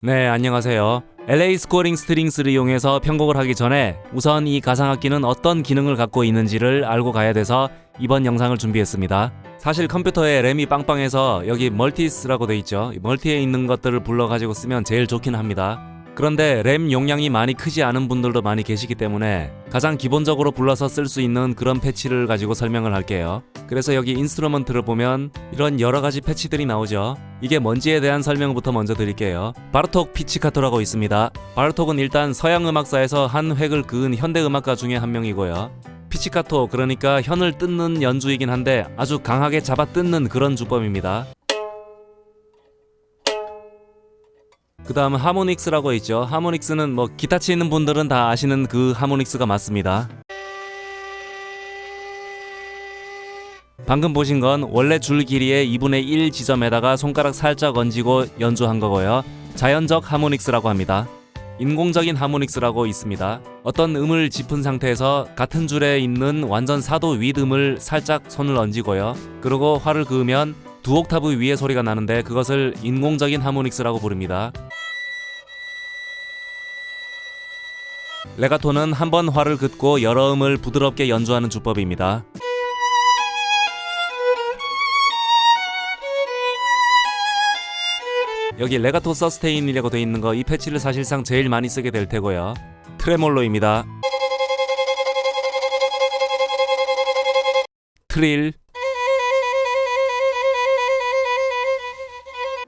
네, 안녕하세요. LA 스코어링 스트링스를 이용해서 편곡을 하기 전에 우선 이 가상악기는 어떤 기능을 갖고 있는지를 알고 가야 돼서 이번 영상을 준비했습니다. 사실 컴퓨터에 램이 빵빵해서 여기 멀티스라고 돼 있죠. 멀티에 있는 것들을 불러가지고 쓰면 제일 좋긴 합니다. 그런데 램 용량이 많이 크지 않은 분들도 많이 계시기 때문에 가장 기본적으로 불러서 쓸 수 있는 그런 패치를 가지고 설명을 할게요. 그래서 여기 인스트루먼트를 보면 이런 여러가지 패치들이 나오죠. 이게 뭔지에 대한 설명부터 먼저 드릴게요. 바르톡 피치카토라고 있습니다. 바르톡은 일단 서양 음악사에서 한 획을 그은 현대 음악가 중에 한 명이고요. 피치카토, 그러니까 현을 뜯는 연주이긴 한데 아주 강하게 잡아 뜯는 그런 주법입니다. 그 다음 하모닉스라고 있죠. 하모닉스는 뭐 기타 치는 분들은 다 아시는 그 하모닉스가 맞습니다. 방금 보신 건 원래 줄 길이의 2분의 1 지점에다가 손가락 살짝 얹고 연주한 거고요. 자연적 하모닉스라고 합니다. 인공적인 하모닉스라고 있습니다. 어떤 음을 짚은 상태에서 같은 줄에 있는 완전 사도 윗음을 살짝 손을 얹고요. 그리고 활을 그으면 두 옥타브 위의 소리가 나는데 그것을 인공적인 하모닉스라고 부릅니다. 레가토는 한 번 활을 긋고 여러 음을 부드럽게 연주하는 주법입니다. 여기 레가토 서스테인이라고 되어 있는 거, 이 패치를 사실상 제일 많이 쓰게 될 테고요. 트레몰로입니다. 트릴,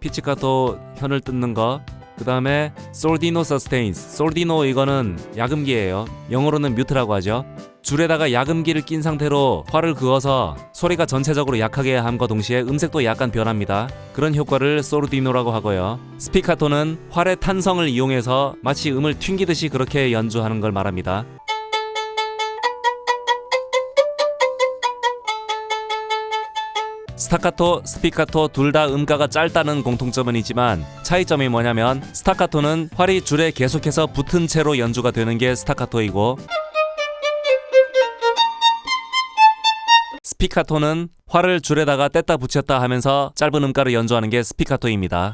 피치카토 현을 뜯는 거, 그 다음에 솔디노 서스테인스. 솔디노 이거는 야금기예요. 영어로는 뮤트라고 하죠. 줄에다가 야금기를 낀 상태로 활을 그어서 소리가 전체적으로 약하게 함과 동시에 음색도 약간 변합니다. 그런 효과를 솔디노라고 하고요. 스피카토는 활의 탄성을 이용해서 마치 음을 튕기듯이 그렇게 연주하는 걸 말합니다. 스타카토, 스피카토 둘 다 음가가 짧다는 공통점은 있지만 차이점이 뭐냐면 스타카토는 활이 줄에 계속해서 붙은 채로 연주가 되는 게 스타카토이고 스피카토는 활을 줄에다가 뗐다 붙였다 하면서 짧은 음가를 연주하는 게 스피카토입니다.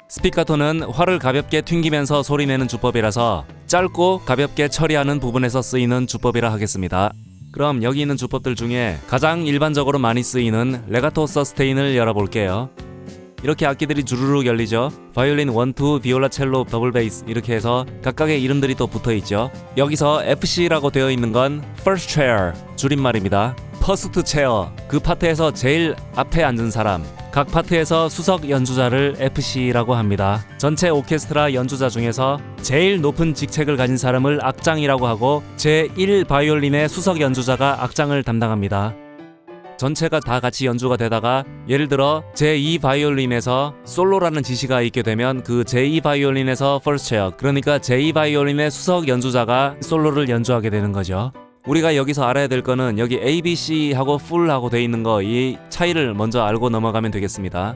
스피카토는 활을 가볍게 튕기면서 소리내는 주법이라서 짧고 가볍게 처리하는 부분에서 쓰이는 주법이라 하겠습니다. 그럼 여기 있는 주법들 중에 가장 일반적으로 많이 쓰이는 레가토 서스테인을 열어볼게요. 이렇게 악기들이 주르륵 열리죠. 바이올린 1, 2, 비올라, 첼로, 더블 베이스 이렇게 해서 각각의 이름들이 또 붙어있죠. 여기서 FC라고 되어 있는 건 First Chair 줄임말입니다. First Chair, 그 파트에서 제일 앞에 앉은 사람, 각 파트에서 수석 연주자를 FC라고 합니다. 전체 오케스트라 연주자 중에서 제일 높은 직책을 가진 사람을 악장이라고 하고 제1 바이올린의 수석 연주자가 악장을 담당합니다. 전체가 다 같이 연주가 되다가 예를 들어 제2 바이올린에서 솔로라는 지시가 있게 되면 그 제2 바이올린에서 First Chair, 그러니까 제2 바이올린의 수석 연주자가 솔로를 연주하게 되는 거죠. 우리가 여기서 알아야 될 거는 여기 A, B, C하고 Full하고 되어 있는 거, 이 차이를 먼저 알고 넘어가면 되겠습니다.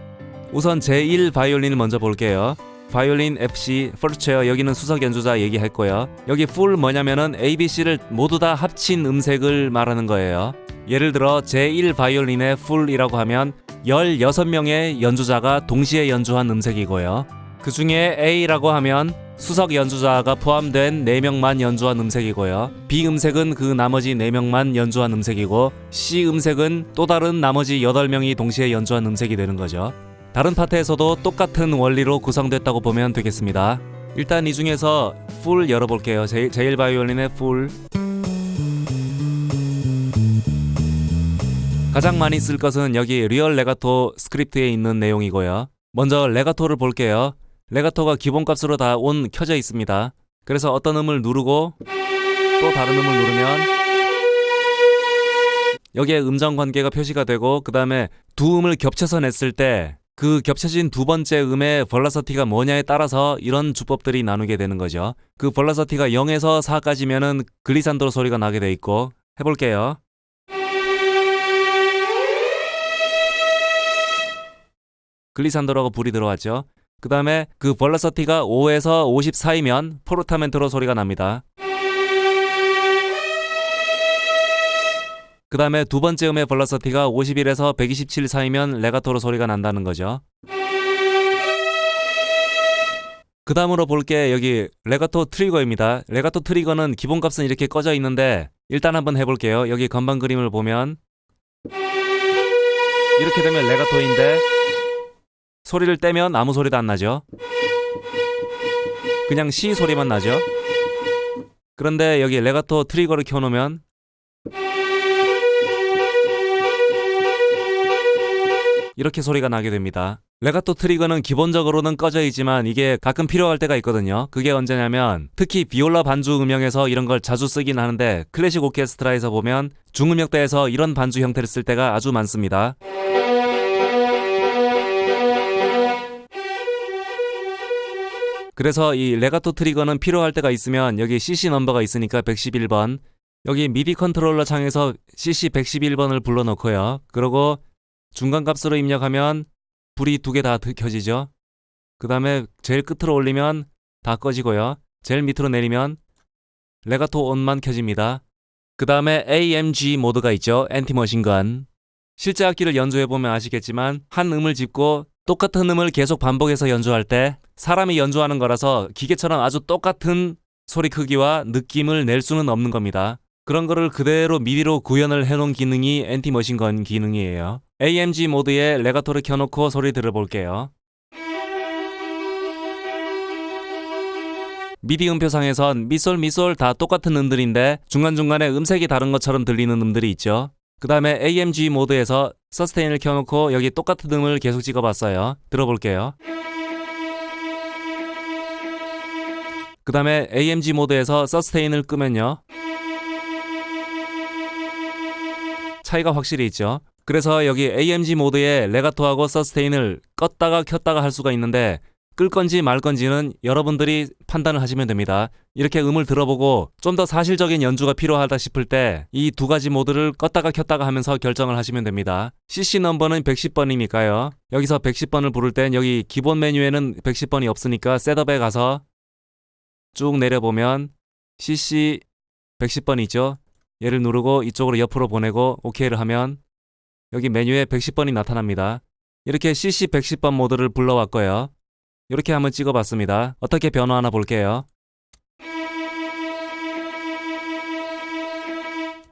우선 제1 바이올린을 먼저 볼게요. 바이올린 FC, First Chair, 여기는 수석 연주자 얘기할 거예요. 여기 Full 뭐냐면은 A, B, C를 모두 다 합친 음색을 말하는 거예요. 예를 들어 제1 바이올린의 Full이라고 하면 16명의 연주자가 동시에 연주한 음색이고요. 그 중에 A라고 하면 수석 연주자가 포함된 4명만 연주한 음색이고요. B 음색은 그 나머지 4명만 연주한 음색이고 C 음색은 또 다른 나머지 8명이 동시에 연주한 음색이 되는 거죠. 다른 파트에서도 똑같은 원리로 구성됐다고 보면 되겠습니다. 일단 이 중에서 Full 열어볼게요. 제1 바이올린의 Full. 가장 많이 쓸 것은 여기 리얼 레가토 스크립트에 있는 내용이고요. 먼저 레가토를 볼게요. 레가토가 기본값으로 다 온 켜져 있습니다. 그래서 어떤 음을 누르고 또 다른 음을 누르면 여기에 음정 관계가 표시가 되고 그 다음에 두 음을 겹쳐서 냈을 때 그 겹쳐진 두 번째 음의 벌라서티가 뭐냐에 따라서 이런 주법들이 나누게 되는 거죠. 그 벌라서티가 0에서 4까지면은 글리산드로 소리가 나게 돼 있고, 해볼게요. 글리산드로하고 불이 들어왔죠. 그 다음에 그 벌라서티가 5에서 50 사이면 포르타멘토로 소리가 납니다. 그 다음에 두 번째 음의 velocity가 51에서 127 사이면 레가토로 소리가 난다는 거죠. 그 다음으로 볼 게 여기 레가토 트리거입니다. 레가토 트리거는 기본값은 이렇게 꺼져 있는데 일단 한번 해볼게요. 여기 건반 그림을 보면 이렇게 되면 레가토인데 소리를 떼면 아무 소리도 안 나죠. 그냥 C 소리만 나죠. 그런데 여기 레가토 트리거를 켜놓으면 이렇게 소리가 나게 됩니다. 레가토 트리거는 기본적으로는 꺼져 있지만 이게 가끔 필요할 때가 있거든요. 그게 언제냐면 특히 비올라 반주 음역에서 이런 걸 자주 쓰긴 하는데 클래식 오케스트라에서 보면 중음역대에서 이런 반주 형태를 쓸 때가 아주 많습니다. 그래서 이 레가토 트리거는 필요할 때가 있으면 여기 CC 넘버가 있으니까 111번 여기 미디 컨트롤러 창에서 CC 111번을 불러놓고요. 그리고 중간값으로 입력하면 불이 두 개 다 켜지죠. 그 다음에 제일 끝으로 올리면 다 꺼지고요. 제일 밑으로 내리면 레가토 온만 켜집니다. 그 다음에 AMG 모드가 있죠. 엔티머신건. 실제 악기를 연주해보면 아시겠지만 한 음을 짚고 똑같은 음을 계속 반복해서 연주할 때 사람이 연주하는 거라서 기계처럼 아주 똑같은 소리 크기와 느낌을 낼 수는 없는 겁니다. 그런 거를 그대로 미디로 구현을 해놓은 기능이 엔티머신건 기능이에요. AMG 모드에 레가토를 켜놓고 소리 들어볼게요. 미디 음표상에선 미솔 미솔 다 똑같은 음들인데 중간중간에 음색이 다른 것처럼 들리는 음들이 있죠. 그 다음에 AMG 모드에서 서스테인을 켜놓고 여기 똑같은 음을 계속 찍어봤어요. 들어볼게요. 그 다음에 AMG 모드에서 서스테인을 끄면요. 차이가 확실히 있죠. 그래서 여기 AMG 모드에 레가토하고 서스테인을 껐다가 켰다가 할 수가 있는데 끌 건지 말 건지는 여러분들이 판단을 하시면 됩니다. 이렇게 음을 들어보고 좀 더 사실적인 연주가 필요하다 싶을 때 이 두 가지 모드를 껐다가 켰다가 하면서 결정을 하시면 됩니다. CC 넘버는 110번이니까요. 여기서 110번을 부를 땐 여기 기본 메뉴에는 110번이 없으니까 셋업에 가서 쭉 내려보면 CC 110번 있죠. 얘를 누르고 이쪽으로 옆으로 보내고 OK를 하면 여기 메뉴에 110번이 나타납니다. 이렇게 CC 110번 모드를 불러왔고요. 이렇게 한번 찍어봤습니다. 어떻게 변화하나 볼게요.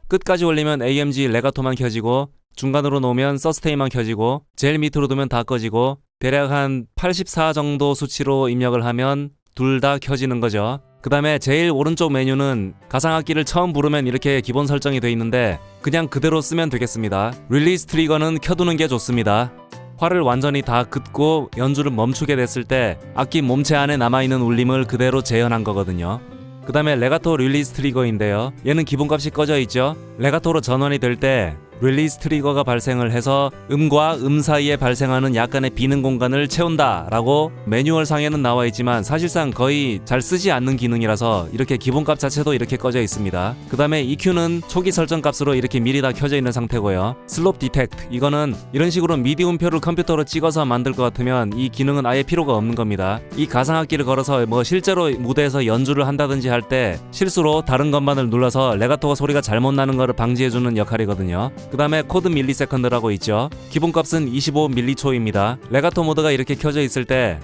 끝까지 올리면 AMG 레가토만 켜지고 중간으로 놓으면 서스테인만 켜지고 제일 밑으로 두면 다 꺼지고 대략 한 84 정도 수치로 입력을 하면 둘 다 켜지는 거죠. 그 다음에 제일 오른쪽 메뉴는 가상악기를 처음 부르면 이렇게 기본 설정이 되어 있는데 그냥 그대로 쓰면 되겠습니다. 릴리즈 트리거는 켜두는 게 좋습니다. 활을 완전히 다 긋고 연주를 멈추게 됐을 때 악기 몸체 안에 남아있는 울림을 그대로 재현한 거거든요. 그 다음에 레가토 릴리즈 트리거인데요. 얘는 기본값이 꺼져 있죠. 레가토로 전환이 될 때 릴리즈 트리거가 발생을 해서 음과 음 사이에 발생하는 약간의 비는 공간을 채운다 라고 매뉴얼 상에는 나와 있지만 사실상 거의 잘 쓰지 않는 기능이라서 이렇게 기본값 자체도 이렇게 꺼져 있습니다. 그 다음에 EQ는 초기 설정 값으로 이렇게 미리 다 켜져 있는 상태고요. 슬롭 디텍트 이거는 이런 식으로 미디 음표를 컴퓨터로 찍어서 만들 것 같으면 이 기능은 아예 필요가 없는 겁니다. 이 가상악기를 걸어서 뭐 실제로 무대에서 연주를 한다든지 할 때 실수로 다른 건반을 눌러서 레가토가 소리가 잘못 나는 것을 방지해주는 역할이거든요. 그 다음에 코드 밀리세컨드라고 있죠. 기본값은 25밀리초입니다. 레가토 모드가 이렇게 켜져 있을 때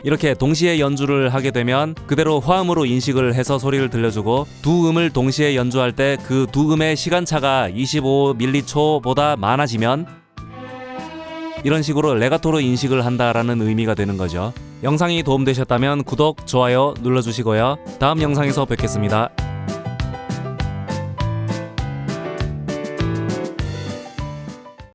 이렇게 동시에 연주를 하게 되면 그대로 화음으로 인식을 해서 소리를 들려주고 두 음을 동시에 연주할 때 그 두 음의 시간차가 25밀리초보다 많아지면 이런 식으로 레가토로 인식을 한다라는 의미가 되는 거죠. 영상이 도움되셨다면 구독, 좋아요 눌러주시고요. 다음 영상에서 뵙겠습니다.